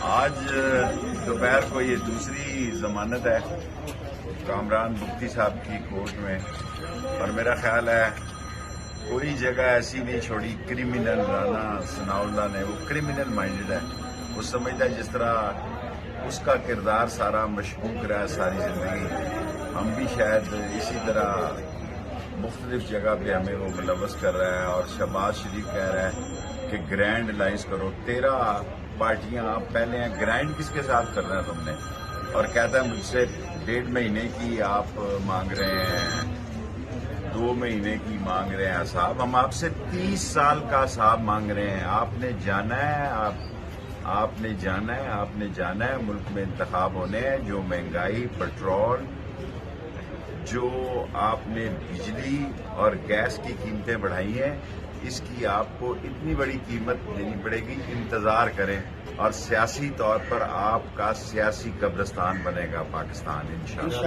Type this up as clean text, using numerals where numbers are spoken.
آج دوپہر کو یہ دوسری ضمانت ہے کامران بگٹی صاحب کی کورٹ میں، اور میرا خیال ہے کوئی جگہ ایسی نہیں چھوڑی کرمنل رانا ثناء اللہ نے. وہ کرمنل مائنڈڈ ہے. وہ سمجھتا ہے جس طرح اس کا کردار سارا مشکوک رہا ہے ساری زندگی، ہم بھی شاید اسی طرح مختلف جگہ پہ ہمیں وہ ملوث کر رہا ہے. اور شہباز شریف کہہ رہا ہے کہ گرینڈ لائنز کرو. 13 پارٹیاں آپ پہلے ہیں، گرینڈ کس کے ساتھ کر رہے ہیں تم نے؟ اور کہتا ہے مجھ سے 1.5 مہینے کی آپ مانگ رہے ہیں، 2 مہینے کی مانگ رہے ہیں حساب. ہم آپ سے 30 سال کا حساب مانگ رہے ہیں. آپ نے جانا ہے، آپ نے جانا ہے. ملک میں انتخاب ہونے ہیں. جو مہنگائی، پیٹرول، جو آپ نے بجلی اور گیس کی قیمتیں بڑھائی ہیں، اس کی آپ کو اتنی بڑی قیمت دینی پڑے گی. انتظار کریں، اور سیاسی طور پر آپ کا سیاسی قبرستان بنے گا پاکستان انشاءاللہ.